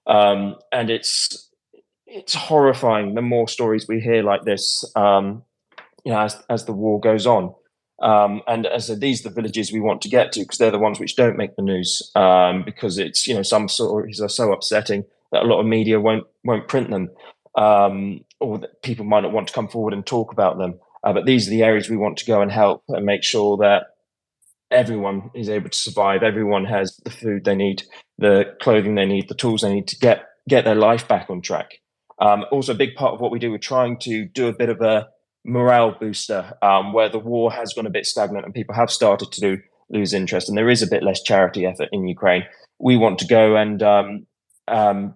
Speaker 8: And it's horrifying, the more stories we hear like this, as the war goes on. And as I said, these are the villages we want to get to because they're the ones which don't make the news because it's, some stories are so upsetting that a lot of media won't print them. Or that people might not want to come forward and talk about them. But these are the areas we want to go and help and make sure that everyone is able to survive. Everyone has the food they need, the clothing they need, the tools they need to get their life back on track. Also, a big part of what we do, we're trying to do a bit of a morale booster where the war has gone a bit stagnant and people have started to lose interest. And there is a bit less charity effort in Ukraine. We want to go and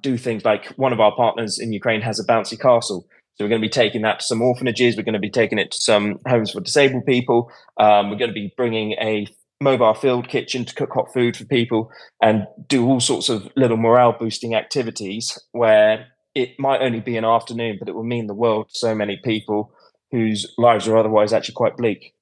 Speaker 8: do things like one of our partners in Ukraine has a bouncy castle. So we're going to be taking that to some orphanages. We're going to be taking it to some homes for disabled people. We're going to be bringing a mobile field kitchen to cook hot food for people and do all sorts of little morale boosting activities where it might only be an afternoon, but it will mean the world to so many people whose lives are otherwise actually quite bleak.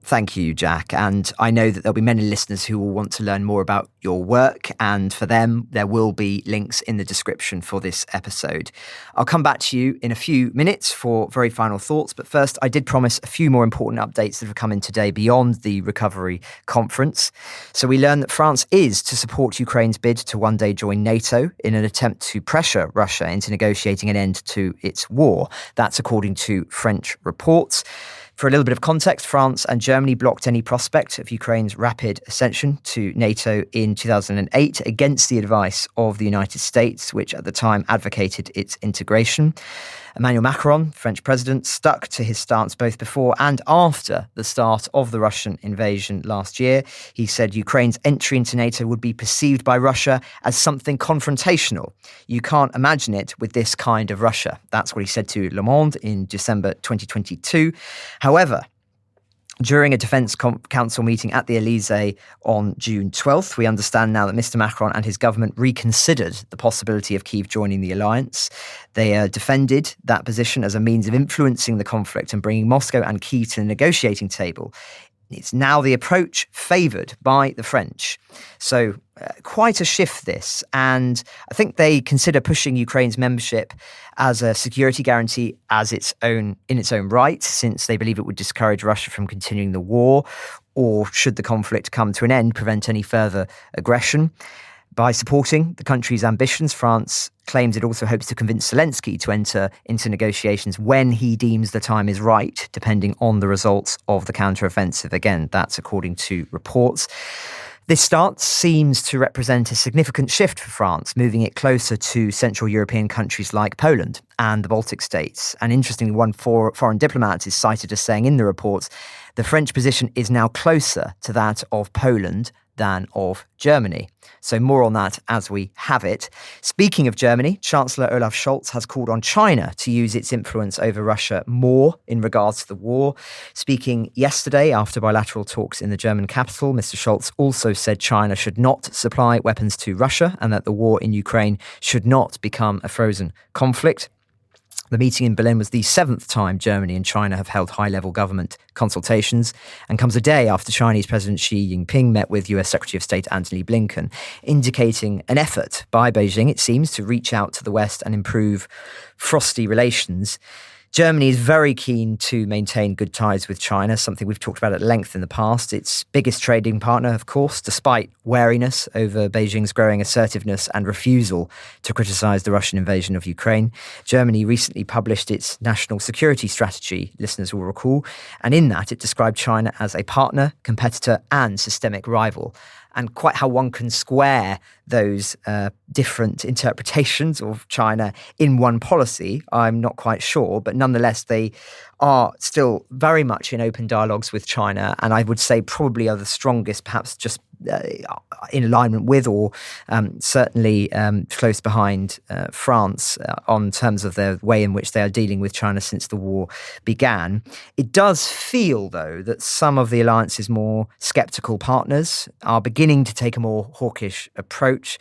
Speaker 1: Thank you, Jack. And I know that there'll be many listeners who will want to learn more about your work. And for them, there will be links in the description for this episode. I'll come back to you in a few minutes for very final thoughts. But first, I did promise a few more important updates that have come in today beyond the recovery conference. So we learned that France is to support Ukraine's bid to one day join NATO in an attempt to pressure Russia into negotiating an end to its war. That's according to French reports. For a little bit of context, France and Germany blocked any prospect of Ukraine's rapid ascension to NATO in 2008 against the advice of the United States, which at the time advocated its integration. Emmanuel Macron, French president, stuck to his stance both before and after the start of the Russian invasion last year. He said Ukraine's entry into NATO would be perceived by Russia as something confrontational. You can't imagine it with this kind of Russia. That's what he said to Le Monde in December 2022. However, during a Defence Council meeting at the Elysée on June 12th, we understand now that Mr. Macron and his government reconsidered the possibility of Kyiv joining the alliance. They defended that position as a means of influencing the conflict and bringing Moscow and Kyiv to the negotiating table. It's now the approach favoured by the French. So quite a shift this. And I think they consider pushing Ukraine's membership as a security guarantee in its own right, since they believe it would discourage Russia from continuing the war, or should the conflict come to an end, prevent any further aggression. By supporting the country's ambitions, France claims it also hopes to convince Zelensky to enter into negotiations when he deems the time is right, depending on the results of the counteroffensive. Again, that's according to reports. This stance seems to represent a significant shift for France, moving it closer to Central European countries like Poland and the Baltic states. And interestingly, one foreign diplomat is cited as saying in the reports, the French position is now closer to that of Poland than of Germany. So more on that as we have it. Speaking of Germany, Chancellor Olaf Scholz has called on China to use its influence over Russia more in regards to the war. Speaking yesterday after bilateral talks in the German capital, Mr. Scholz also said China should not supply weapons to Russia and that the war in Ukraine should not become a frozen conflict. The meeting in Berlin was the 7th time Germany and China have held high-level government consultations and comes a day after Chinese President Xi Jinping met with US Secretary of State Antony Blinken, indicating an effort by Beijing, it seems, to reach out to the West and improve frosty relations. Germany is very keen to maintain good ties with China, something we've talked about at length in the past. Its biggest trading partner, of course, despite wariness over Beijing's growing assertiveness and refusal to criticize the Russian invasion of Ukraine. Germany recently published its national security strategy, listeners will recall, and in that it described China as a partner, competitor, and systemic rival. And quite how one can square those different interpretations of China in one policy, I'm not quite sure. But nonetheless, they are still very much in open dialogues with China. And I would say probably are the strongest, perhaps just in alignment with or certainly close behind France on terms of the way in which they are dealing with China since the war began. It does feel, though, that some of the alliance's more sceptical partners are beginning to take a more hawkish approach.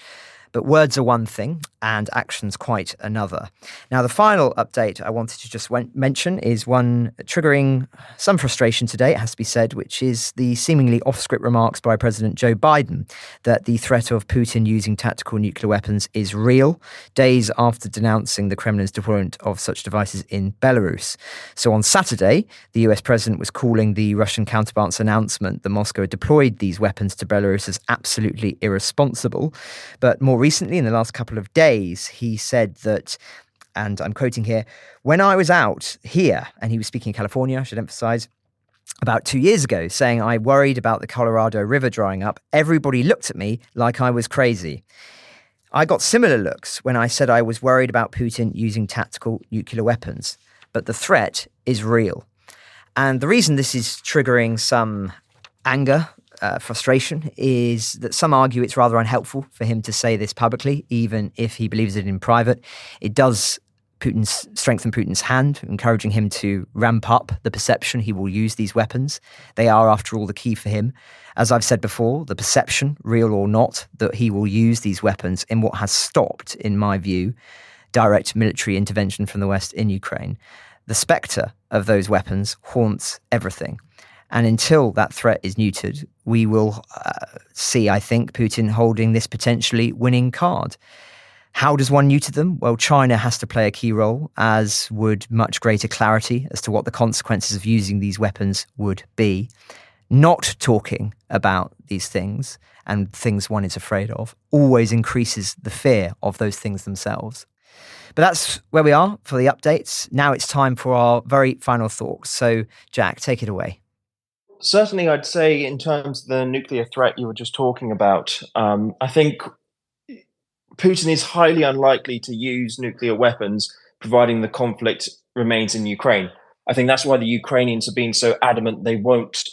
Speaker 1: But words are one thing and actions quite another. Now, the final update I wanted to just mention is one triggering some frustration today, it has to be said, which is the seemingly off-script remarks by President Joe Biden that the threat of Putin using tactical nuclear weapons is real, days after denouncing the Kremlin's deployment of such devices in Belarus. So on Saturday, the US president was calling the Russian counterpart's announcement that Moscow had deployed these weapons to Belarus as absolutely irresponsible. But more recently, in the last couple of days, he said that, and I'm quoting here, when I was out here, and he was speaking in California, I should emphasize, about 2 years ago, saying I worried about the Colorado River drying up, everybody looked at me like I was crazy. I got similar looks when I said I was worried about Putin using tactical nuclear weapons, but the threat is real. And the reason this is triggering some anger, frustration, is that some argue it's rather unhelpful for him to say this publicly, even if he believes it in private. It does strengthen Putin's hand, encouraging him to ramp up the perception he will use these weapons. They are, after all, the key for him. As I've said before, the perception, real or not, that he will use these weapons in what has stopped, in my view, direct military intervention from the West in Ukraine. The spectre of those weapons haunts everything. And until that threat is neutered, we will see, I think, Putin holding this potentially winning card. How does one neuter them? Well, China has to play a key role, as would much greater clarity as to what the consequences of using these weapons would be. Not talking about these things and things one is afraid of always increases the fear of those things themselves. But that's where we are for the updates. Now it's time for our very final thoughts. So, Jack, take it away.
Speaker 8: Certainly, I'd say in terms of the nuclear threat you were just talking about, I think Putin is highly unlikely to use nuclear weapons, providing the conflict remains in Ukraine. I think that's why the Ukrainians have been so adamant they won't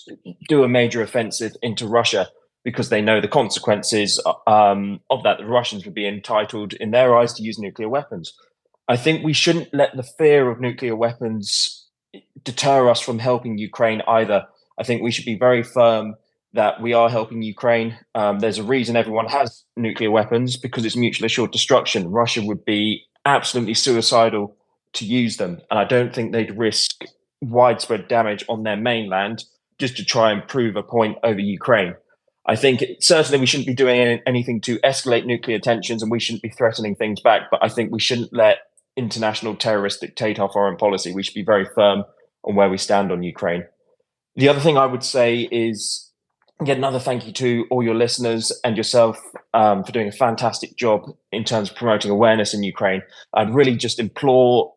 Speaker 8: do a major offensive into Russia, because they know the consequences of that. The Russians would be entitled, in their eyes, to use nuclear weapons. I think we shouldn't let the fear of nuclear weapons deter us from helping Ukraine either. I think we should be very firm that we are helping Ukraine. There's a reason everyone has nuclear weapons, because it's mutually assured destruction. Russia would be absolutely suicidal to use them. And I don't think they'd risk widespread damage on their mainland just to try and prove a point over Ukraine. I think certainly we shouldn't be doing anything to escalate nuclear tensions, and we shouldn't be threatening things back. But I think we shouldn't let international terrorists dictate our foreign policy. We should be very firm on where we stand on Ukraine. The other thing I would say is Again, another thank you to all your listeners and yourself for doing a fantastic job in terms of promoting awareness in Ukraine. I'd really just implore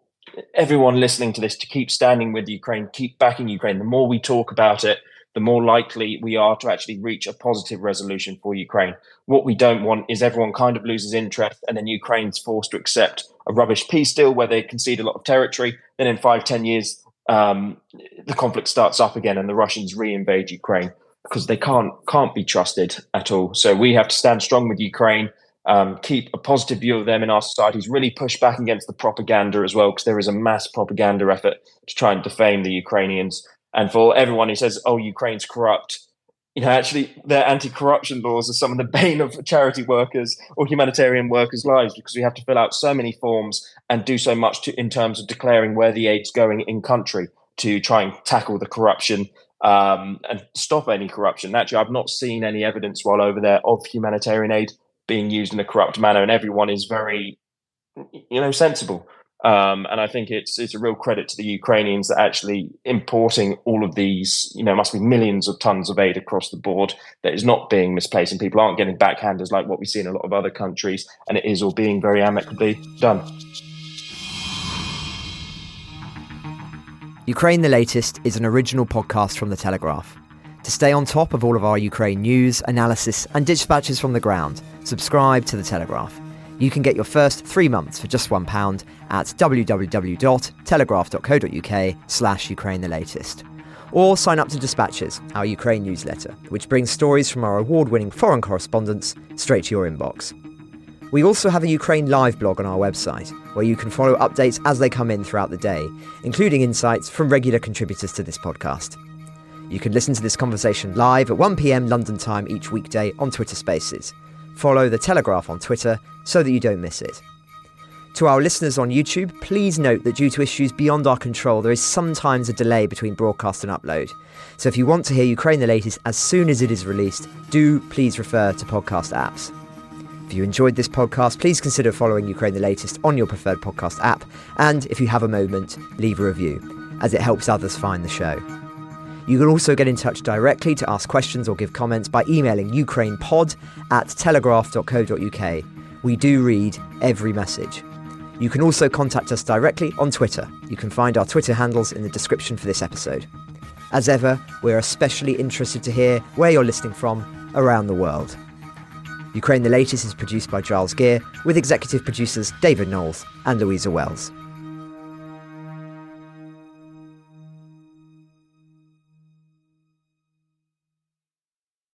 Speaker 8: everyone listening to this to keep standing with Ukraine, keep backing Ukraine. The more we talk about it, the more likely we are to actually reach a positive resolution for Ukraine. What we don't want is everyone kind of loses interest and then Ukraine's forced to accept a rubbish peace deal where they concede a lot of territory. Then in 5-10 years, the conflict starts up again and the Russians re-invade Ukraine, because they can't be trusted at all. So we have to stand strong with Ukraine, keep a positive view of them in our societies, really push back against the propaganda as well, because there is a mass propaganda effort to try and defame the Ukrainians. And for everyone who says, oh, Ukraine's corrupt, actually their anti-corruption laws are some of the bane of charity workers or humanitarian workers' lives, because we have to fill out so many forms and do so much in terms of declaring where the aid's going in country to try and tackle the corruption and stop any corruption. Actually, I've not seen any evidence while over there of humanitarian aid being used in a corrupt manner, and everyone is very, sensible. And I think it's a real credit to the Ukrainians that actually importing all of these, must be millions of tons of aid across the board that is not being misplaced, and people aren't getting backhanders like what we see in a lot of other countries, and it is all being very amicably done.
Speaker 1: Ukraine the Latest is an original podcast from The Telegraph. To stay on top of all of our Ukraine news, analysis and dispatches from the ground, subscribe to The Telegraph. You can get your first 3 months for just £1 at www.telegraph.co.uk/Ukraine the Latest. Or sign up to Dispatches, our Ukraine newsletter, which brings stories from our award-winning foreign correspondents straight to your inbox. We also have a Ukraine live blog on our website, where you can follow updates as they come in throughout the day, including insights from regular contributors to this podcast. You can listen to this conversation live at 1 p.m. London time each weekday on Twitter Spaces. Follow The Telegraph on Twitter so that you don't miss it. To our listeners on YouTube, please note that due to issues beyond our control, there is sometimes a delay between broadcast and upload. So if you want to hear Ukraine the Latest as soon as it is released, do please refer to podcast apps. If you enjoyed this podcast, please consider following Ukraine the Latest on your preferred podcast app, and if you have a moment, leave a review, as it helps others find the show. You can also get in touch directly to ask questions or give comments by emailing ukrainepod@telegraph.co.uk. We do read every message. You can also contact us directly on Twitter. You can find our Twitter handles in the description for this episode. As ever, we're especially interested to hear where you're listening from around the world. Ukraine the Latest is produced by Giles Gear, with executive producers David Knowles and Louisa Wells.